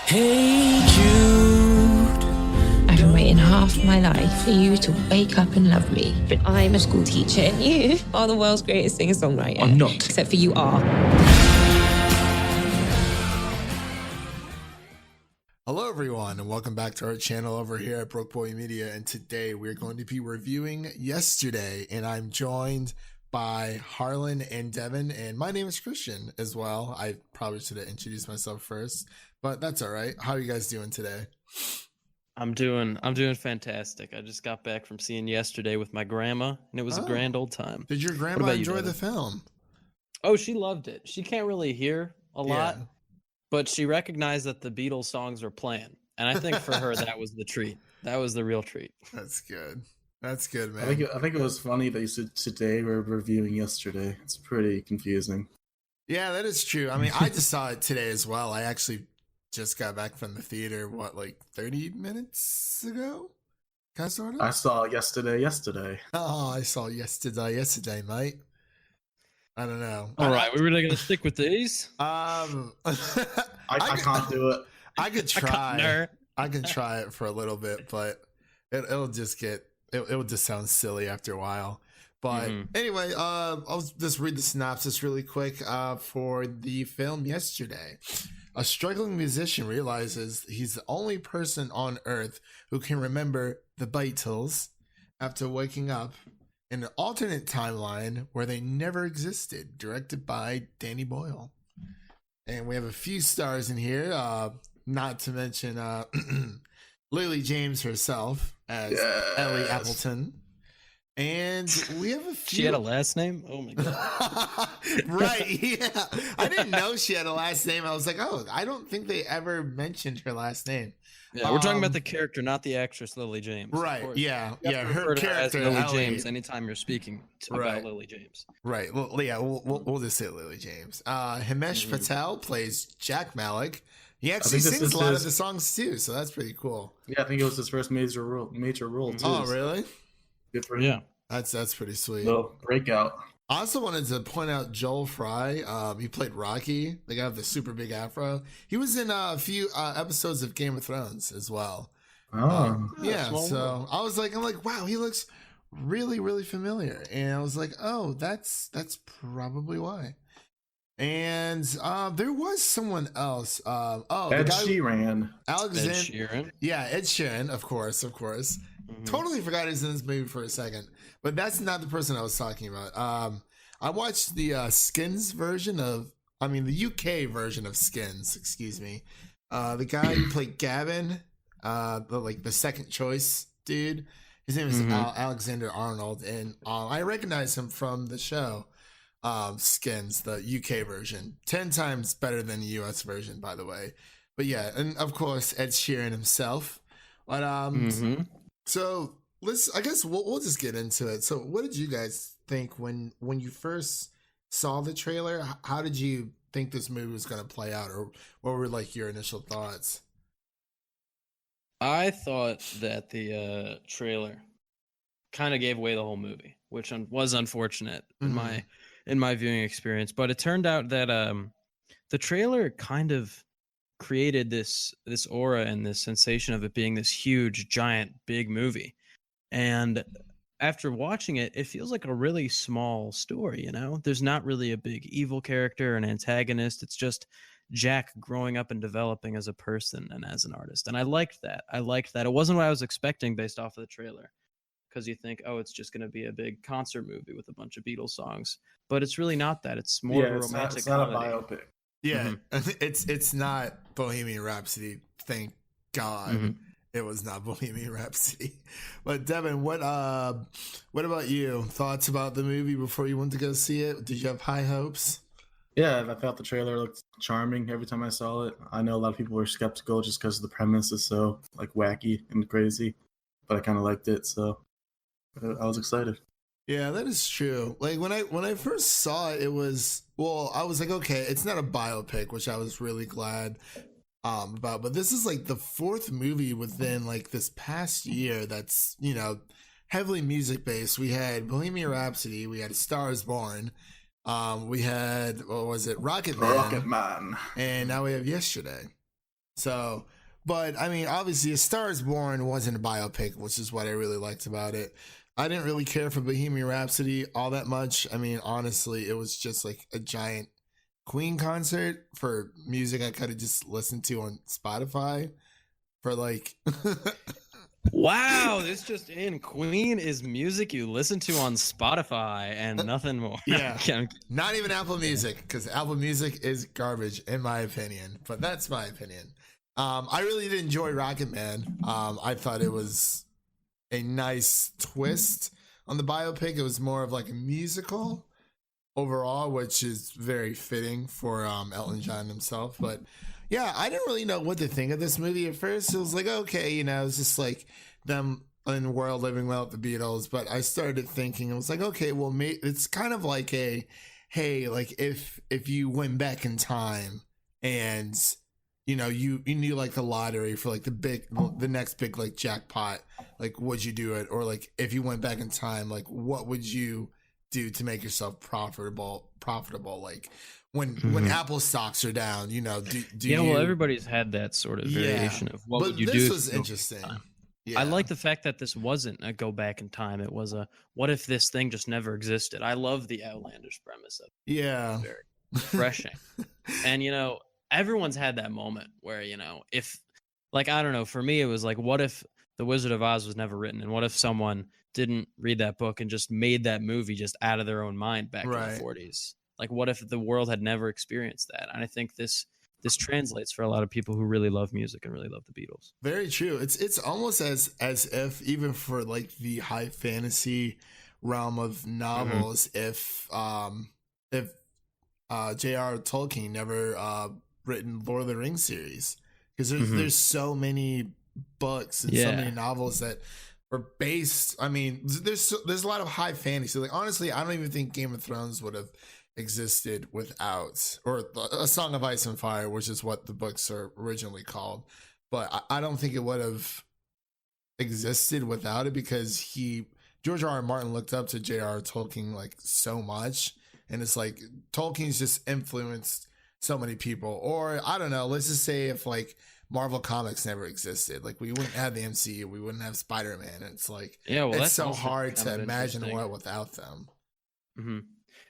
Hey Jude. I've been waiting half my life for you to wake up and love me. But I'm a school teacher and you are the world's greatest singer-songwriter. I'm not. Except for you are. Hello everyone and welcome back to our channel over here at Broke Boy Media, and today we're going to be reviewing Yesterday, and I'm joined by Harlan and Devin, and my name is Christian as well. I probably should have introduced myself first, but that's all right. How are you guys doing today? I'm doing fantastic. I just got back from seeing Yesterday with my grandma, and it was a grand old time. Did your grandma enjoy the film? Oh, she loved it. She can't really hear a lot, but she recognized that the Beatles songs were playing, and I think for her that was the treat. That was the real treat. That's good. That's good, man. I think it was funny that you said today we're reviewing Yesterday. It's pretty confusing. Yeah, that is true. I mean, I just saw it today as well. I actually just got back from the theater, like 30 minutes ago? Kind of, sort of? I saw Yesterday. Oh, I saw yesterday, mate. I don't know. All right, we're really going to stick with these? I can't do it. I could try. I can try it for a little bit, but it'll just sound silly after a while. But anyway, I'll just read the synopsis really quick for the film Yesterday. A struggling musician realizes he's the only person on Earth who can remember the Beatles after waking up in an alternate timeline where they never existed, directed by Danny Boyle. And we have a few stars in here, not to mention Lily James herself as Ellie Appleton. And we have a few. She had a last name? Oh my god. Right, yeah. I didn't know she had a last name. I was like, oh, I don't think they ever mentioned her last name. Yeah, we're talking about the character, not the actress Lily James. Right, yeah. Her character as Lily Ellie. James anytime you're speaking about Lily James. Right, well, yeah, we'll just say Lily James. Himesh Patel plays Jack Malik. He actually sings a lot of the songs too, so that's pretty cool. Yeah, I think it was his first major role too. Oh, really? Good for him. Yeah. That's pretty sweet. So, breakout. I also wanted to point out Joel Fry. He played Rocky, the guy with the super big afro. He was in a few episodes of Game of Thrones as well. Oh, yeah. So I'm like, wow, he looks really, really familiar. And I was like, oh, that's probably why. And there was someone else. Ed Sheeran. Alexander. Ed Sheeran. Yeah, Ed Sheeran, of course. Totally forgot he was in this movie for a second, but that's not the person I was talking about. I watched the Skins version of, the UK version of Skins, excuse me. The guy who played Gavin, the second choice dude, his name is Alexander Arnold, and I recognize him from the show Skins, the UK version. 10 times better than the US version, by the way. But yeah, and of course Ed Sheeran himself. But so I guess we'll just get into it. So what did you guys think when you first saw the trailer? How did you think this movie was going to play out, or what were like your initial thoughts? I thought that the trailer kind of gave away the whole movie, which was unfortunate in my viewing experience. But it turned out that the trailer kind of created this aura and this sensation of it being this huge, giant, big movie. And after watching it, it feels like a really small story, you know? There's not really a big evil character, an antagonist. It's just Jack growing up and developing as a person and as an artist. And I liked that. It wasn't what I was expecting based off of the trailer. Because you think, oh, it's just going to be a big concert movie with a bunch of Beatles songs. But it's really not that. It's more of a romantic comedy. It's not a biopic. Yeah, it's not Bohemian Rhapsody. Thank God it was not Bohemian Rhapsody. But Devin, what about you? Thoughts about the movie before you went to go see it? Did you have high hopes? Yeah, I thought the trailer looked charming every time I saw it. I know a lot of people were skeptical just because the premise is so like wacky and crazy, but I kind of liked it, so I was excited. Yeah, that is true. Like when I first saw it, I was like, okay, it's not a biopic, which I was really glad about. But this is like the fourth movie within like this past year that's, heavily music based. We had Bohemian Rhapsody, we had A Star Is Born, we had, what was it, Rocket Man, Rocket Man, and now we have Yesterday. So, but I mean, obviously, A Star Is Born wasn't a biopic, which is what I really liked about it. I didn't really care for Bohemian Rhapsody all that much. I mean, honestly, it was just like a giant Queen concert for music I could have just listened to on Spotify for like. Wow, this just in. Queen is music you listen to on Spotify and nothing more. Yeah. Not even Apple Music, because Apple Music is garbage in my opinion. But that's my opinion. I really did enjoy Rocket Man. I thought it was a nice twist on the biopic. It was more of like a musical overall, which is very fitting for Elton John himself. But yeah, I didn't really know what to think of this movie at first. It was like, okay, you know, it's just like them in the world living without the Beatles. But I started thinking, it was like, okay, well, it's kind of like a, hey, like if you went back in time and, you know, you knew like the lottery for like the next big like jackpot, like would you do it? Or like if you went back in time, like what would you do to make yourself profitable? Like when Apple stocks are down, you know, do yeah, well, everybody's had that sort of variation of what would you do. This was interesting. Yeah. I like the fact that this wasn't a go back in time. It was a what if this thing just never existed. I love the outlandish premise of it. Yeah. Very refreshing. And you know, everyone's had that moment where, you know, if like I don't know, for me it was like, what if The Wizard of Oz was never written, and what if someone didn't read that book and just made that movie just out of their own mind back in the 40s? Like, what if the world had never experienced that? And I think this translates for a lot of people who really love music and really love the Beatles. Very true. It's almost as if even for like the high fantasy realm of novels, if J.R. Tolkien never written Lord of the Rings series, because there's so many books and so many novels that were based. I mean, there's a lot of high fantasy. Like honestly, I don't even think Game of Thrones would have existed without, or A Song of Ice and Fire, which is what the books are originally called. But I don't think it would have existed without it, because George R. R. Martin looked up to J.R. Tolkien like so much, and it's like Tolkien's just influenced so many people. Or I don't know, let's just say if like Marvel Comics never existed, like we wouldn't have the MCU, we wouldn't have Spider-Man. It's like, yeah, well, it's so hard to imagine a world without them. Mm-hmm.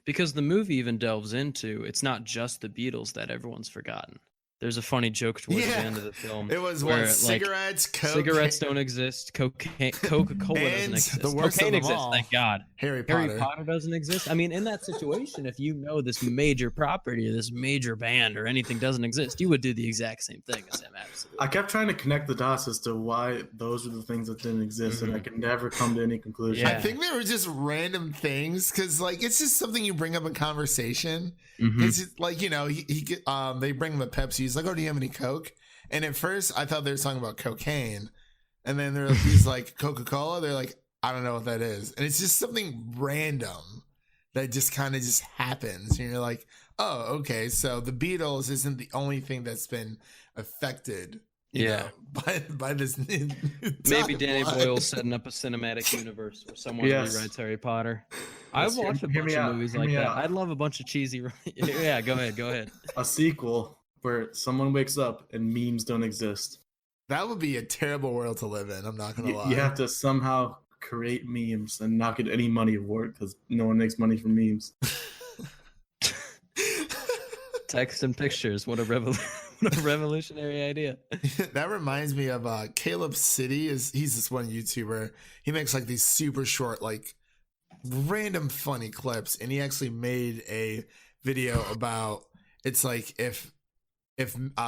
Because the movie even delves into, it's not just the Beatles that everyone's forgotten. There's a funny joke towards the end of the film. It was where cigarettes, like, cigarettes don't exist. Coca-Cola doesn't exist. The worst cocaine of them exists. all, Harry Potter. Harry Potter doesn't exist. I mean, in that situation, if you know this major property or this major band or anything doesn't exist, you would do the exact same thing as him. Absolutely. I kept trying to connect the dots as to why those are the things that didn't exist, and I could never come to any conclusion. I think they were just random things, because like it's just something you bring up in conversation. It's just, like, you know, they bring him a Pepsi. He's like, "Oh, do you have any Coke?" And at first, I thought they were talking about cocaine, and then he's like, "Coca-Cola." They're like, "I don't know what that is," and it's just something random that just kind of just happens, and you're like, "Oh, okay." So the Beatles isn't the only thing that's been affected. You know, by this maybe Danny Boyle's setting up a cinematic universe where someone rewrites Harry Potter. I've watched a bunch of movies like that. I'd love a bunch of cheesy. Yeah, go ahead. A sequel where someone wakes up and memes don't exist. That would be a terrible world to live in. I'm not gonna lie. You have to somehow create memes and not get any money for it, because no one makes money from memes. Text and pictures. What a revolutionary idea. That reminds me of Caleb City. He's this one YouTuber. He makes like these super short, like random funny clips, and he actually made a video about, it's like if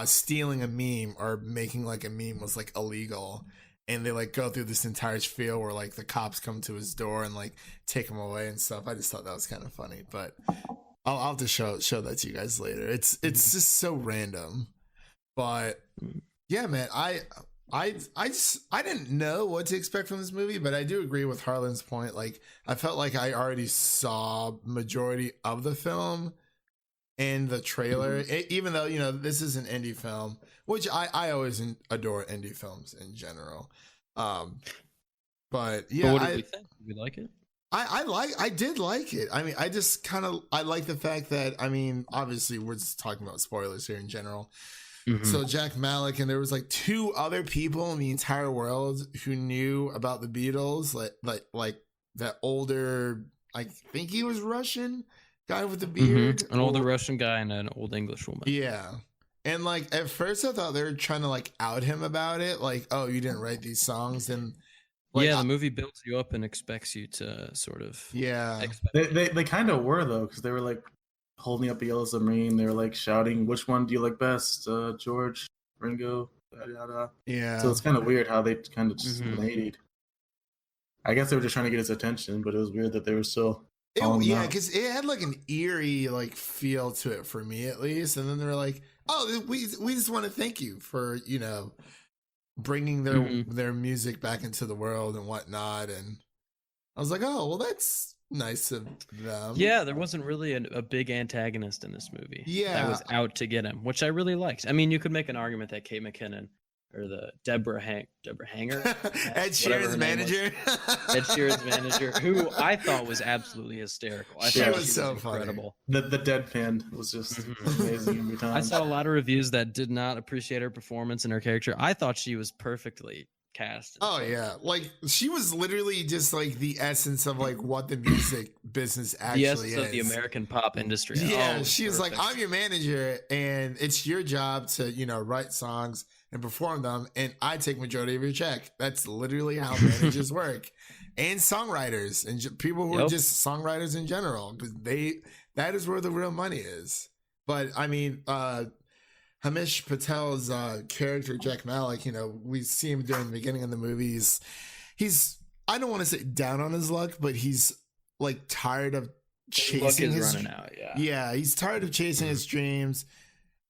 stealing a meme or making like a meme was like illegal, and they like go through this entire spiel where like the cops come to his door and like take him away and stuff. I just thought that was kind of funny, but I'll have to show that to you guys later. It's just so random. But yeah, man, I didn't know what to expect from this movie, but I do agree with Harlan's point. Like, I felt like I already saw majority of the film in the trailer, even though, you know, this is an indie film, which I always adore indie films in general. But yeah, what did we think? Did we like it? I did like it. I mean, I just I like the fact that, I mean, obviously we're just talking about spoilers here in general. So Jack Malik, and there was like two other people in the entire world who knew about the Beatles, like that older, I think he was Russian guy with the beard, An older Russian guy and an old English woman. Yeah. And like at first I thought they were trying to like out him about it, like, oh, you didn't write these songs, and like, yeah, the movie builds you up and expects you to sort of They kind of were though, because they were like holding up the Yellow Submarine. They were like shouting, "Which one do you like best, George, Ringo?" Yada, yada. Yeah. So it's kind of weird how they kind of just 180'd. I guess they were just trying to get his attention, but it was weird that they were still. Yeah, because it had like an eerie like feel to it for me at least, and then they were like, "Oh, we just want to thank you for bringing their music back into the world and whatnot." And I was like, "Oh, well, that's nice of them." Yeah, there wasn't really a big antagonist in this movie. Yeah, that was out to get him, which I really liked. I mean, you could make an argument that Kate McKinnon or the Deborah Hanger, Ed Sheeran's manager, Ed Sheeran's manager, who I thought was absolutely hysterical. I thought was so incredible. The deadpan was just amazing every time. I saw a lot of reviews that did not appreciate her performance and her character. I thought she was perfectly cast. Oh yeah, like she was literally just like the essence of like what the music business actually is. Of the American pop industry. Yeah, she was like, I'm your manager, and it's your job to write songs and perform them, and I take majority of your check. That's literally how managers work, and songwriters and people who are just songwriters in general, because that is where the real money is. But I mean, Hamish Patel's character Jack Malik, we see him during the beginning of the movies. He's I don't want to say down on his luck, but he's like tired of chasing his running out. Yeah, he's tired of chasing his dreams.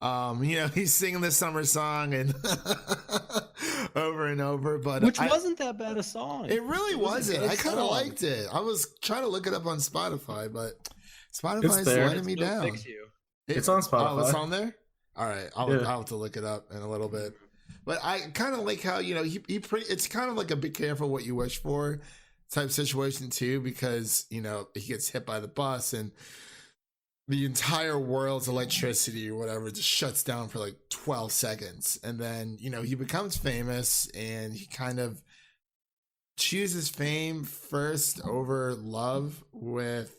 He's singing the summer song and over and over, but which wasn't that bad a song. It really wasn't. I kind of liked it. I was trying to look it up on Spotify, but Spotify's letting me down. It's on Spotify. Oh, it's on there. All right, I'll have to look it up in a little bit. But I kind of like how it's kind of like a be careful what you wish for type situation too, because he gets hit by the bus and the entire world's electricity or whatever just shuts down for like 12 seconds. And then, he becomes famous and he kind of chooses fame first over love with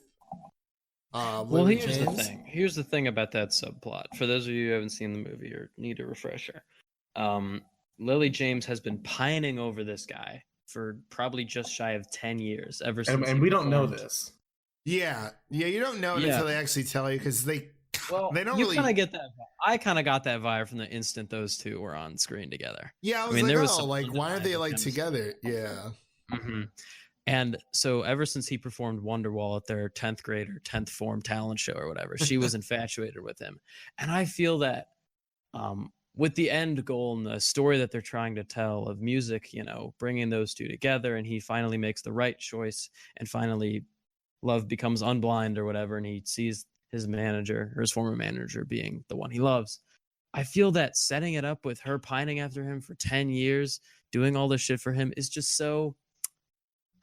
well, here's the thing about that subplot. For those of you who haven't seen the movie or need a refresher, Lily James has been pining over this guy for probably just shy of 10 years, ever since. And we don't know this. Yeah, you don't know it until they actually tell you, because they don't really. Kind of get that vibe. I kind of got that vibe from the instant those two were on screen together. Yeah, I was why are they like together? Yeah. Mm-hmm. And so ever since he performed Wonderwall at their 10th grade or 10th form talent show or whatever, she was infatuated with him. And I feel that with the end goal and the story that they're trying to tell of music, bringing those two together, and he finally makes the right choice, and finally love becomes unblind or whatever, and he sees his manager or his former manager being the one he loves. I feel that setting it up with her pining after him for 10 years, doing all this shit for him, is just so,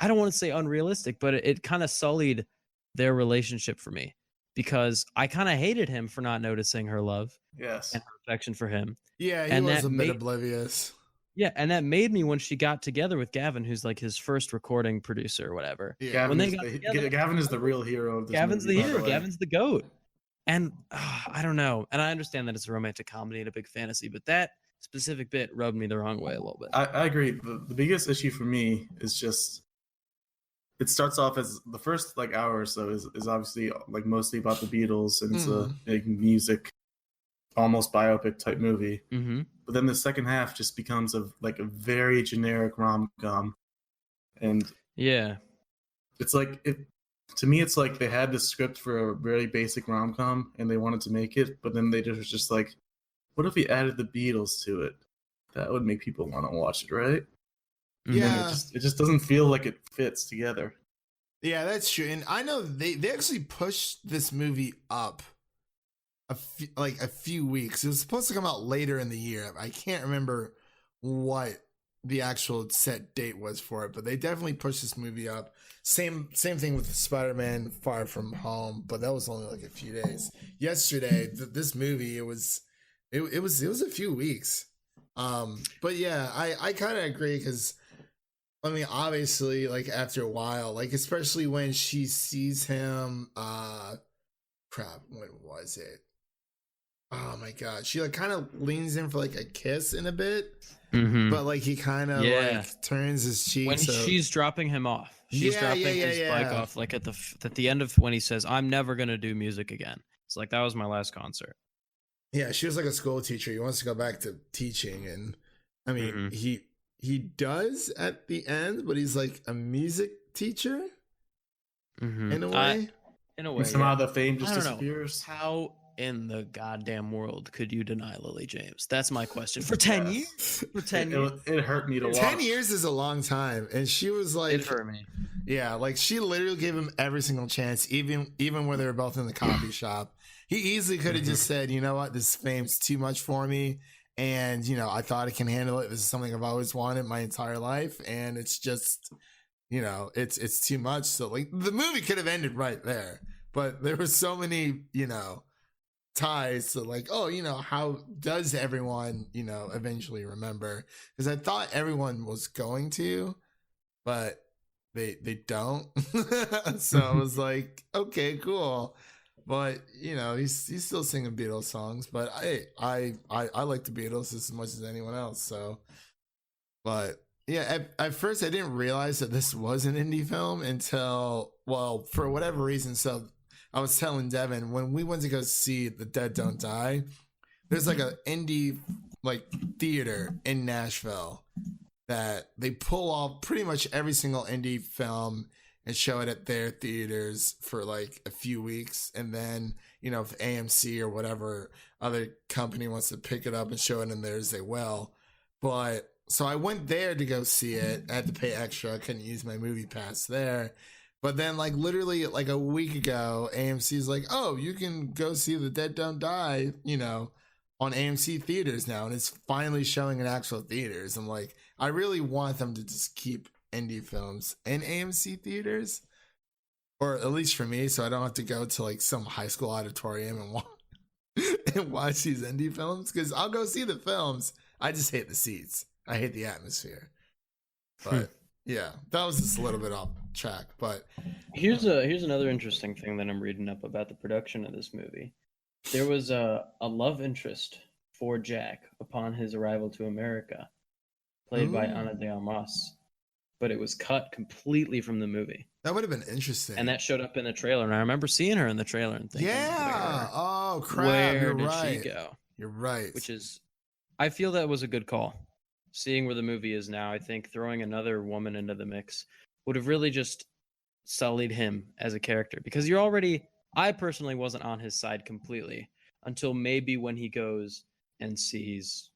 I don't want to say unrealistic, but it kind of sullied their relationship for me, because I kind of hated him for not noticing her love and her affection for him. Yeah, he was a bit oblivious. Yeah, and that made me, when she got together with Gavin, who's like his first recording producer or whatever. Yeah, when they got together, Gavin is the real hero of this Gavin's movie, the hero. Gavin's the GOAT. And I don't know. And I understand that it's a romantic comedy and a big fantasy, but that specific bit rubbed me the wrong way a little bit. I agree. The biggest issue for me is just, it starts off as the first like hour or so is obviously like mostly about the Beatles, and it's a big music, almost biopic type movie. Mm-hmm. But then the second half just becomes a very generic rom-com, and it's like to me it's like they had the script for a very basic rom-com and they wanted to make it, but then they just like, what if we added the Beatles to it? That would make people want to watch it, right? Yeah, it just doesn't feel like it fits together. Yeah, that's true. And I know they actually pushed this movie up a few weeks. It was supposed to come out later in the year. I can't remember what the actual set date was for it, but they definitely pushed this movie up. Same thing with Spider-Man Far From Home, but that was only like a few days. Yesterday, this movie, it was It was a few weeks. But yeah, I kind of agree because I mean, obviously, like after a while, like especially when she sees him, crap, when was it? Oh my god, she like kind of leans in for like a kiss in a bit, but like he kind of like turns his cheek when she's dropping him off. She's dropping his bike off, like at the end of when he says, "I'm never gonna do music again." It's like that was my last concert. Yeah, she was like a school teacher. He wants to go back to teaching, and I mean, he does at the end, but he's like a music teacher in a way. And somehow the fame just disappears. How in the goddamn world could you deny Lily James? That's my question. For 10 years? For 10 years? It hurt me to watch. 10 years is a long time. And she was like... It hurt me. Yeah, like she literally gave him every single chance, even when they were both in the coffee shop. He easily could have just said, you know what, this fame's too much for me. And, you know, I thought I can handle it. This is something I've always wanted my entire life. And it's just, you know, it's too much. So, like, the movie could have ended right there. But there were so many, you know, ties to like, oh, you know, how does everyone, you know, eventually remember? Because I thought everyone was going to, but they don't. So I was like, okay, cool. But you know, he's still singing Beatles songs. But I like the Beatles as much as anyone else. So, but yeah, at first I didn't realize that this was an indie film until, well, for whatever reason. So I was telling Devin when we went to go see The Dead Don't Die, there's like an indie like theater in Nashville that they pull off pretty much every single indie film and show it at their theaters for like a few weeks. And then, you know, if AMC or whatever other company wants to pick it up and show it in theirs, they will. But so I went there to go see it. I had to pay extra. I couldn't use my movie pass there. But then, like, literally, like, a week ago, AMC's like, oh, you can go see The Dead Don't Die, you know, on AMC theaters now. And it's finally showing in actual theaters. I'm like, I really want them to just keep indie films in AMC theaters. Or at least for me, so I don't have to go to, like, some high school auditorium and watch these indie films. Because I'll go see the films. I just hate the seats. I hate the atmosphere. But... yeah, that was just a little bit off track, but here's another interesting thing that I'm reading up about the production of this movie. There was a love interest for Jack upon his arrival to America, played by Ana de Armas, but it was cut completely from the movie. That would have been interesting. And that showed up in the trailer, and I remember seeing her in the trailer and thinking, yeah, oh crap, where did she go? You're right. Which is, I feel that was a good call. Seeing where the movie is now, I think throwing another woman into the mix would have really just sullied him as a character, because you're already, I personally wasn't on his side completely until maybe when he goes and sees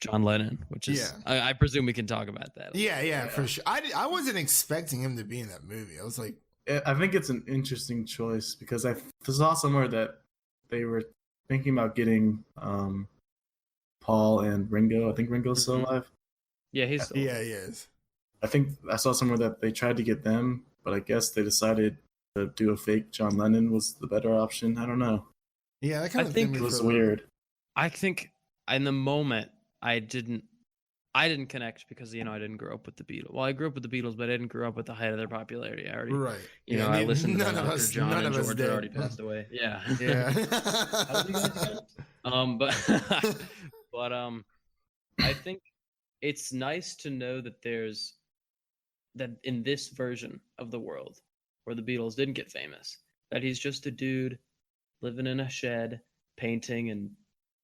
John Lennon, which is, I presume we can talk about that. Yeah, for sure. I wasn't expecting him to be in that movie. I was like, I think it's an interesting choice because I saw somewhere that they were thinking about getting Paul and Ringo. I think Ringo's still alive. Yeah, he's still alive. Yeah, he is. I think I saw somewhere that they tried to get them, but I guess they decided to do a fake John Lennon was the better option. I don't know. Yeah, that kind of thing was weird. I think in the moment I didn't connect because, you know, I didn't grow up with the Beatles. Well, I grew up with the Beatles, but I didn't grow up with the height of their popularity. I already, you know, I listened to them after John and George had already passed away. Yeah. How did you guys get? But I think it's nice to know that there's that in this version of the world where the Beatles didn't get famous, that he's just a dude living in a shed, painting and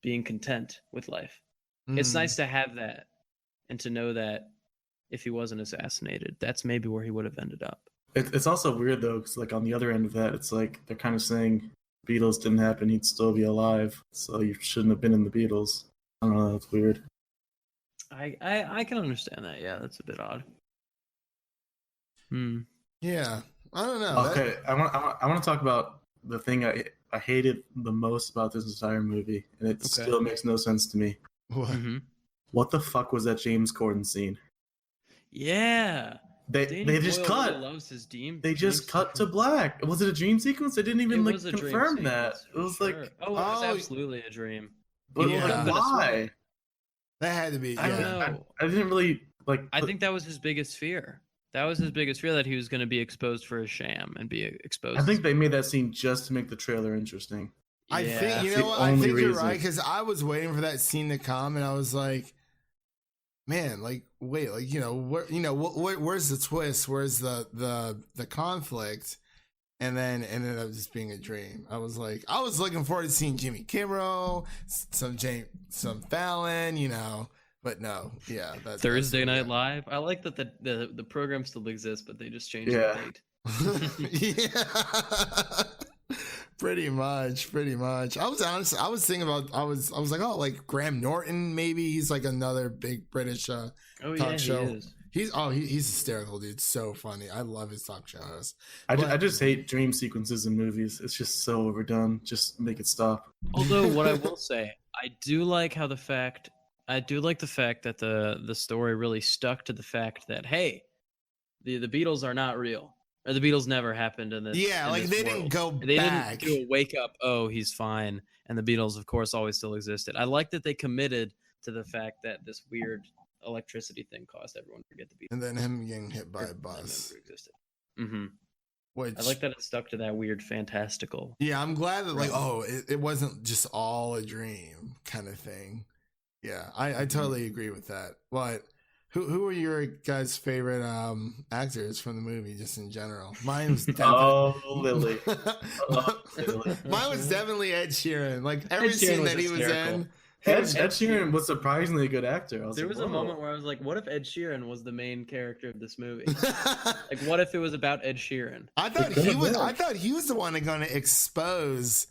being content with life. It's nice to have that and to know that if he wasn't assassinated, that's maybe where he would have ended up. It's also weird though, because like on the other end of that, it's like they're kind of saying Beatles didn't happen, he'd still be alive, so you shouldn't have been in the Beatles. I don't know, that's weird. I can understand that. Yeah, that's a bit odd. Yeah, I don't know. Okay, I want to talk about the thing I hated the most about this entire movie, and it still makes no sense to me. What? What the fuck was that James Corden scene? Yeah. They just cut. Really loves his they just cut to black. Was it a dream sequence? They didn't even like confirm that. It was like, it was absolutely a dream. But Yeah. like, why? That had to be. I don't Yeah. know. I didn't really like. I think that was his biggest fear. That was his biggest fear, that he was going to be exposed for a sham and be exposed. I think they made that scene just to make the trailer interesting. I Yeah. think you That's know the what? I only think you're reason. right because I was waiting for that scene to come, and I was like, man, like wait, like where's the twist? Where's the conflict? And then ended up just being a dream. I was looking forward to seeing Jimmy Kimmel, some Fallon, but no, yeah. Thursday Night Live. I like that the program still exists, but they just changed Yeah. the date. Yeah. Pretty much. I was thinking about, I was like, oh, like Graham Norton, maybe he's like another big British Oh talk yeah, show. he is. He's hysterical, dude. So funny. I love his talk show host. I just hate dream sequences in movies. It's just so overdone. Just make it stop. Although what I will say, I do like the fact that the story really stuck to the fact that, hey, the Beatles are not real. Or the Beatles never happened in this. Yeah, in like this they world. didn't go They back. didn't do a wake up, oh, he's fine. And the Beatles, of course, always still existed. I like that they committed to the fact that this weird electricity thing caused everyone to forget the Beatles. And then him getting hit by a Or bus. never existed. Mm-hmm. Which I like that it stuck to that weird fantastical. yeah, I'm glad that like, Right. oh, it wasn't just all a dream kind of thing. Yeah, I totally agree with that. But who are your guys' favorite actors from the movie, just in general? Mine was Oh, Lily. Lily. Mine was definitely Ed Sheeran. Like every Sheeran scene was that he was hysterical. in. Ed Sheeran was surprisingly a good actor. There was a like, moment whoa. where I was like, what if Ed Sheeran was the main character of this movie? Like, what if it was about Ed Sheeran? I thought It could've he was. been. I thought he was the one that's going to expose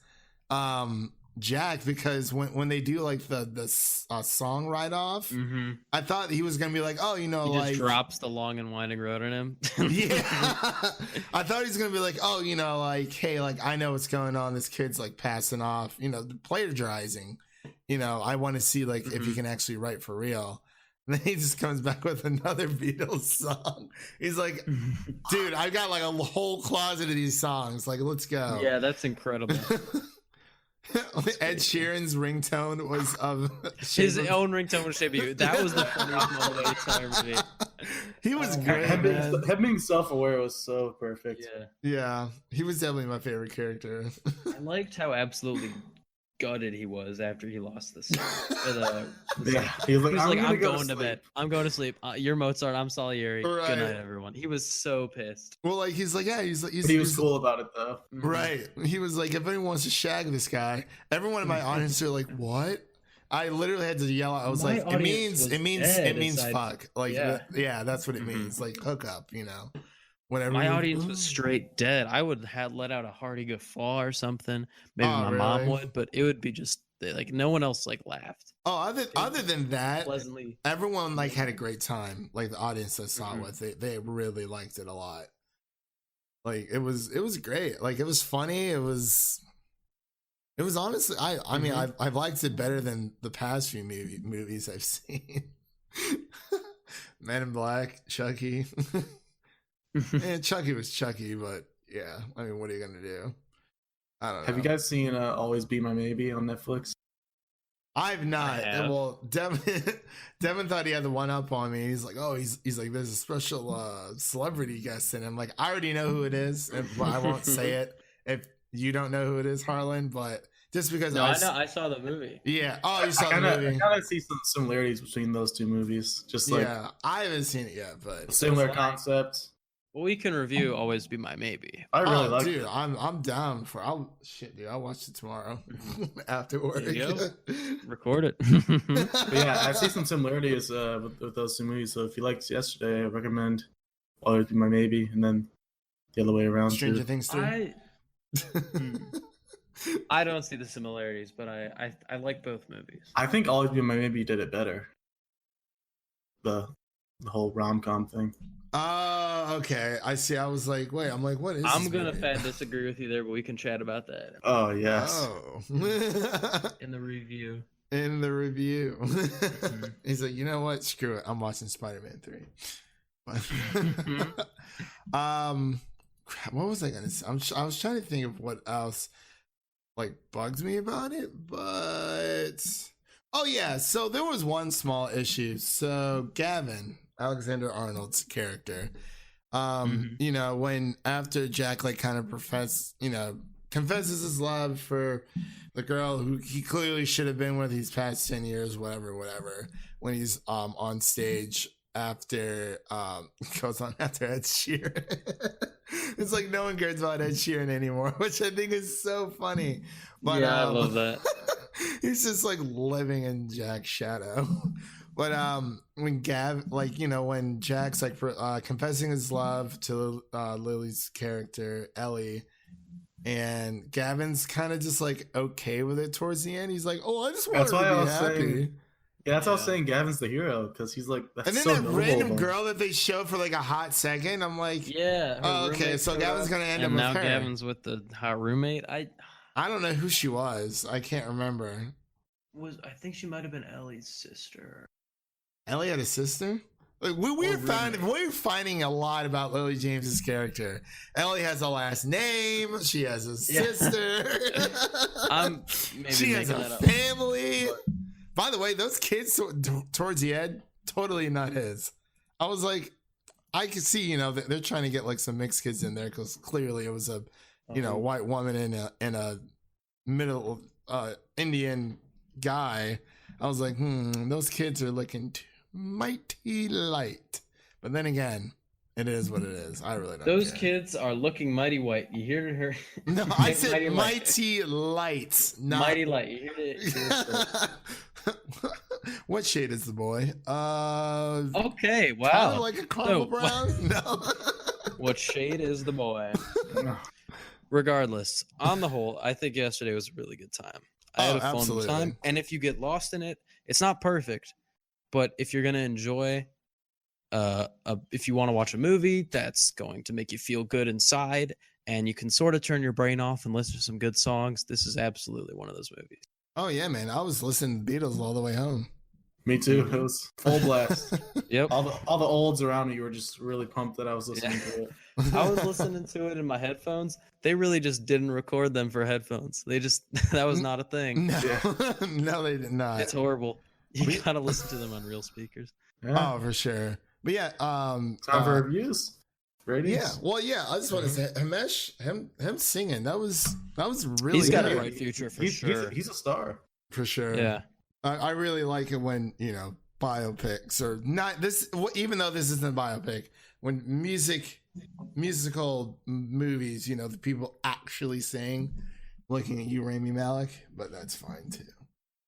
Jack, because when they do like the song write off, Mm-hmm. I thought he was going to be like, oh, He like just drops the long and winding road on him. yeah. I thought he was going to be like, oh, like, hey, like I know what's going on. This kid's like passing off, plagiarizing. I want to see like if he can actually write for real. And then he just comes back with another Beatles song. He's like, dude, I got like a whole closet of these songs. Like, let's go. Yeah, that's incredible. Ed Sheeran's ringtone was of His own ringtone was Shape of You. That was the funniest moment of the entire movie. He was great, Him man. being self-aware was so perfect. Yeah. Yeah, he was definitely my favorite character. I liked how absolutely gutted he was after he lost this. Yeah, he was like, He was like, gonna I'm go going to bed. I'm going to sleep. You're Mozart. I'm Salieri. Right. Good night, everyone. He was so pissed. Well, like he's like, yeah, he's like, He was cool about it though. right. He was like, if anyone wants to shag this guy, everyone in my audience are like, what? I literally had to yell out. I was My like, it audience was means dead fuck. Like, Yeah. yeah, that's what it Mhm. means. Like hook up, whatever. My audience was straight dead. I would have let out a hearty guffaw or something. Maybe Oh, my mom really? would, but it would be just like no one else like laughed. Oh, other than that, Pleasantly. everyone like had a great time. Like the audience I saw it Mhm. with, they really liked it a lot. Like it was great. Like it was funny. It was honestly, I mean, I've liked it better than the past few movies I've seen. Men in Black, Chucky. And Chucky was Chucky, but yeah, I mean, what are you gonna do? I don't know. Have you guys seen Always Be My Maybe on Netflix? I've not. I have. Well, Devin thought he had the one up on me. He's like, oh, he's like, there's a special celebrity guest in. I'm like, I already know who it is, but I won't say it if you don't know who it is, Harlan. But just because No, I know. I saw the movie. yeah. Oh, you saw I the movie. kind of see some similarities between those two movies. Just like Yeah, I haven't seen it yet, but similar It's like- concept. Well, we can review Always Be My Maybe. I really like dude, it. I'm down for. I'll watch it tomorrow after work. There you Record it. But yeah, I see some similarities with those two movies. So if you liked Yesterday, I recommend Always Be My Maybe, and then the other way around. Stranger too. Things 3. I don't see the similarities, but I like both movies. I think Always Be My Maybe did it better. The whole rom-com thing. Oh, okay. I see. I was like, wait. I'm like, what is? I'm this gonna movie? fat disagree with you there, but we can chat about that Oh yes. Oh. in the review. In the review. He's like, you know what? Screw it. I'm watching Spider-Man 3. Crap, what was I gonna say? I was trying to think of what else like bugs me about it, but Oh yeah, so there was one small issue. So Gavin, Alexander Arnold's character, you know, when after Jack like kind of confesses his love for the girl who he clearly should have been with these past 10 years, whatever, when he's on stage after goes on after Ed Sheeran. It's like no one cares about Ed Sheeran anymore, which I think is so funny. But Yeah, I love that. he's just like living in Jack's shadow. But when when Jack's like confessing his love to Lily's character Ellie, and Gavin's kind of just like okay with it towards the end. He's like, "Oh, I just want her to be happy." Yeah, that's why I was saying Gavin's the hero, because he's like, that's And then so that noble random of him. girl that they showed for like a hot second, I'm like, Yeah. her oh, okay, roommate so showed Gavin's up, gonna end up and with now her. Gavin's with the hot roommate. I don't know who she was. I can't remember. think she might have been Ellie's sister. Ellie had a sister? Like, we're finding a lot about Lily James's character. Ellie has a last name. She has a sister. I'm maybe she has making a that up. family. By the way, those kids towards the end, totally not his. I was like, I could see, you know, they're trying to get like some mixed kids in there because clearly it was a, you know, white woman and a middle Indian guy. I was like, those kids are looking too mighty light. But then again, it is what it is. I really don't Those care. kids are looking mighty white. You hear her? No, I said Mighty light. mighty light, not Mighty light. You hear it? What shade is the boy? Okay, Kind wow. of like a caramel So, brown. No. What shade is the boy? Regardless, on the whole, I think yesterday was a really good time. I had a fun absolutely. time, and if you get lost in it, it's not perfect, but if you're gonna enjoy, if you want to watch a movie that's going to make you feel good inside, and you can sort of turn your brain off and listen to some good songs, this is absolutely one of those movies. Oh yeah, man! I was listening to Beatles all the way home. Me too. It was full blast. Yep. all the olds around me were just really pumped that I was listening to it. I was listening to it in my headphones. They really just didn't record them for headphones. They just that was not a thing. No, no, they did not. It's horrible. You gotta listen to them on real speakers. Yeah. Oh, for sure. But yeah, Time for reviews. Ratings. yeah. Well, yeah. I just want to say, Himesh, him singing, that was really He's got a good. bright future for He's sure. he's a star. For sure. Yeah. I really like it when, you know, biopics or not this, even though this isn't a biopic, when musical movies, you know, the people actually sing. Looking at you, Rami Malek, but that's fine too.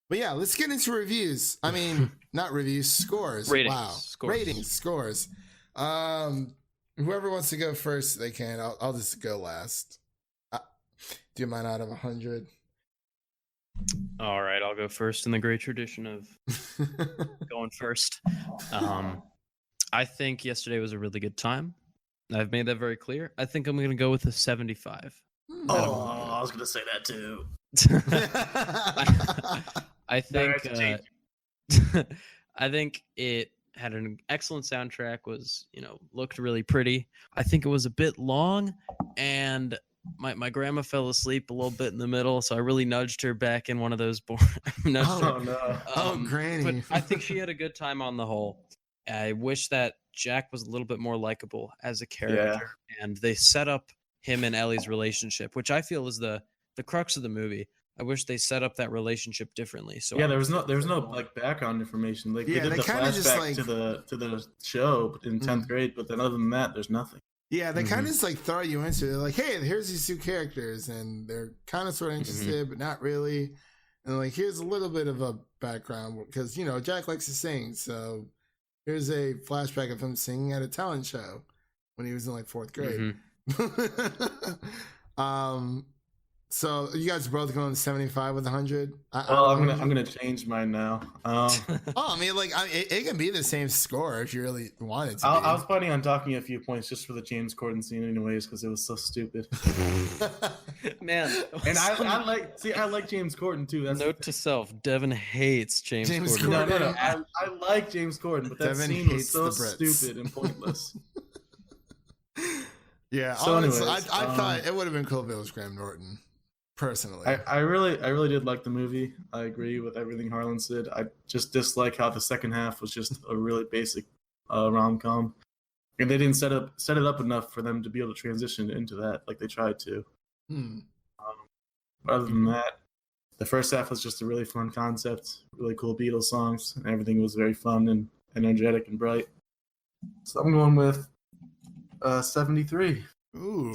But yeah, let's get into reviews. I mean, not reviews, scores. Ratings. Wow. Scores. Ratings, scores. Whoever wants to go first, they can. I'll just go last. Do mine out of 100. All right, I'll go first in the great tradition of going first. I think yesterday was a really good time. I've made that very clear. I think I'm going to go with a 75. Oh, I was gonna say that too. I think Direct I think it had an excellent soundtrack, was, you know, looked really pretty. I think it was a bit long, and my grandma fell asleep a little bit in the middle, so I really nudged her back in one of those nudged her. Oh no. Oh, Granny. But I think she had a good time on the whole. I wish that Jack was a little bit more likable as a character, and they set up him and Ellie's relationship, which I feel is the crux of the movie. I wish they set up that relationship differently. So Yeah, there was no like background information. Like Yeah, they they did the kinda just, flashback like- to the show in 10th grade, but then other than that, there's nothing. Yeah, they kind of just like throw you into it. They're like, hey, here's these two characters, and they're kind of sort of interested, but not really. And like, here's a little bit of a background because, you know, Jack likes to sing. So here's a flashback of him singing at a talent show when he was in like 4th grade. So you guys are both going to 75 with 100. Well, I'm gonna change mine now. Oh, I mean, like, it can be the same score if you really wanted to. I was planning on docking a few points just for the James Corden scene, anyways, because it was so stupid. man, And I like James Corden too. That's note to self: Devin hates James Corden. no. I like James Corden, but that Devin scene hates was so the Brits. stupid and pointless. Yeah, So honestly, anyways, I thought it would have been cool if it was Graham Norton. personally. I really did like the movie. I agree with everything Harlan said. I just dislike how the second half was just a really basic rom-com, and they didn't set it up enough for them to be able to transition into that like they tried to. Other than that, the first half was just a really fun concept, really cool Beatles songs, and everything was very fun and energetic and bright. So I'm going with 73. Ooh.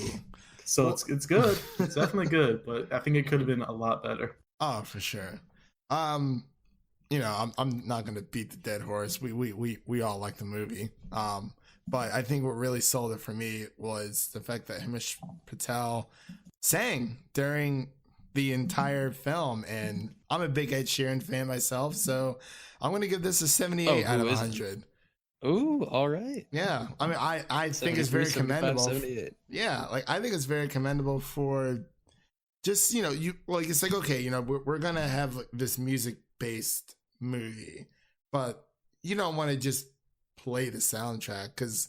So it's good. It's definitely good, but I think it could have been a lot better. Oh, for sure. I'm not gonna beat the dead horse. We all like the movie. But I think what really sold it for me was the fact that Himesh Patel sang during the entire film, and I'm a big Ed Sheeran fan myself, so I'm gonna give this a 78 out of 100. Ooh, all right. Yeah, I mean, I think it's very 75, commendable. 78. Yeah, like I think it's very commendable for just you like it's like okay, we're gonna have like, this music based movie, but you don't want to just play the soundtrack because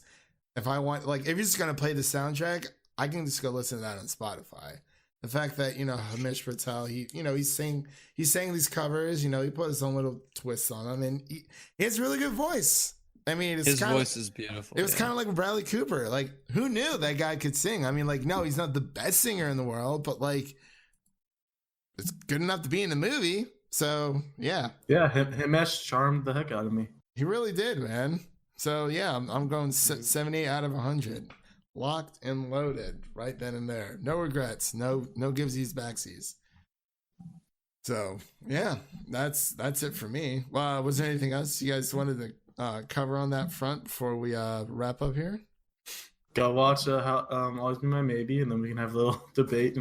if you're just gonna play the soundtrack, I can just go listen to that on Spotify. The fact that Himesh Patel, he sang these covers, he put his own little twists on them, and he has a really good voice. I mean, his voice is beautiful. It was kind of like Bradley Cooper. Like, who knew that guy could sing? I mean, like, no, he's not the best singer in the world, but like, it's good enough to be in the movie. So yeah, Himesh charmed the heck out of me. He really did, man. So yeah, I'm going 78 out of 100. Locked and loaded right then and there. No regrets. No givesies backsies. So yeah, that's it for me. Was there anything else you guys wanted to cover on that front before we wrap up here? Go watch Always Be My Maybe, and then we can have a little debate.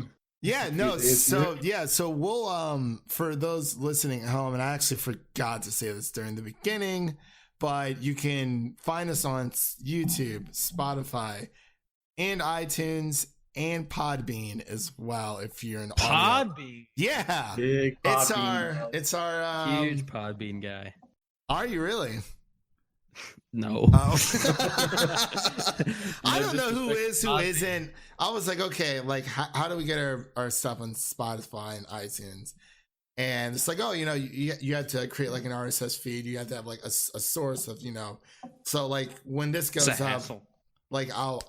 So we'll for those listening at home, and I actually forgot to say this during the beginning, but you can find us on YouTube, Spotify, and iTunes and Podbean as well if you're an audio. Podbean. Yeah. Big Podbean. It's our huge Podbean guy. Are you really? No. Oh. I don't know who is, who isn't. I was like, okay, like how do we get our stuff on Spotify and iTunes? And it's like, oh, you have to create like an RSS feed. You have to have like a source of, so like when this goes up, like I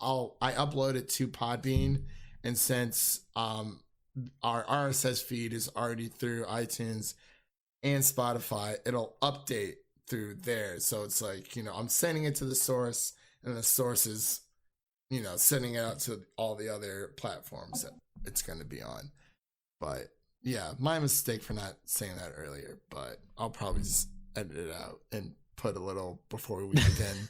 upload it to Podbean, and since our RSS feed is already through iTunes and Spotify, it'll update through there. So it's like, I'm sending it to the source, and the source is, sending it out to all the other platforms that it's going to be on. But yeah, my mistake for not saying that earlier, but I'll probably just edit it out and put a little before we begin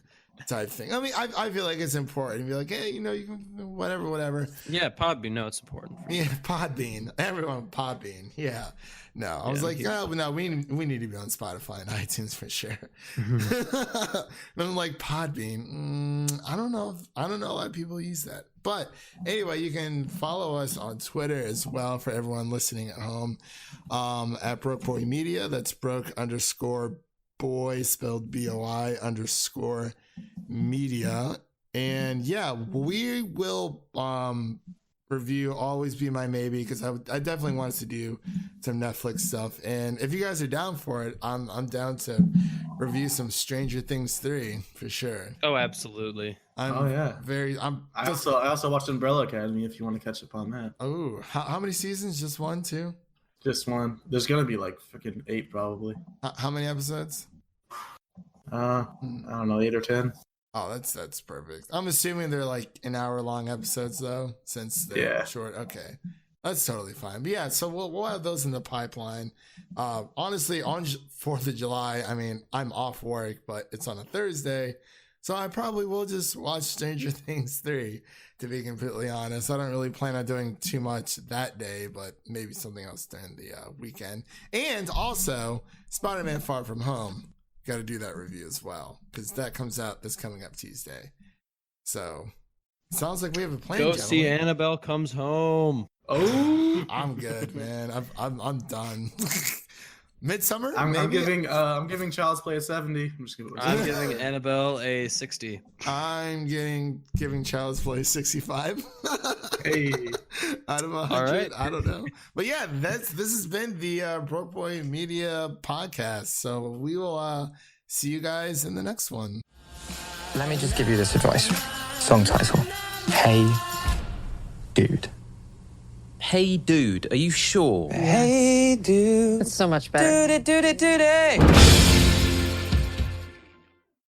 type thing. I mean, I feel like it's important. Be like, hey, you can whatever. Yeah, Podbean. No, it's important. Yeah, Podbean. Everyone, Podbean. Yeah. No, I was like, oh, no, we need to be on Spotify and iTunes for sure. And I'm like, Podbean. I don't know why people use that. But anyway, you can follow us on Twitter as well for everyone listening at home. At Broke Boy Media. That's broke_boy spelled BOI _media. And yeah, we will review Always Be My Maybe, because I definitely want us to do some Netflix stuff, and if you guys are down for it, I'm down to review some Stranger Things 3 for sure. Oh, absolutely. I also watched Umbrella Academy if you want to catch up on that. Oh, how many seasons? Just one, two? Just one. There's gonna be like freaking 8 probably. How many episodes? I don't know, 8 or 10. Oh, that's perfect. I'm assuming they're like an hour-long episodes though, since they're short. Okay, that's totally fine. But yeah, so we'll have those in the pipeline. Honestly, on 4th of July, I mean, I'm off work, but it's on a Thursday, so I probably will just watch Stranger Things 3. To be completely honest, I don't really plan on doing too much that day, but maybe something else during the weekend. And also, Spider-Man: Far From Home. Got to do that review as well, because that comes out this coming up Tuesday. So sounds like we have a plan. Go see Annabelle Comes Home. Oh, I'm good, man. I'm done. Midsummer? I'm maybe? I'm giving Child's Play a 70. I'm just giving. I'm giving Annabelle a 60. I'm giving Child's Play 65. Hey. Out of 100. All right. I don't know. But yeah, this has been the Broke Boy Media podcast. So we will see you guys in the next one. Let me just give you this advice. Song title. Hey, dude. Hey dude, are you sure? Hey, dude. It's so much better. Dude.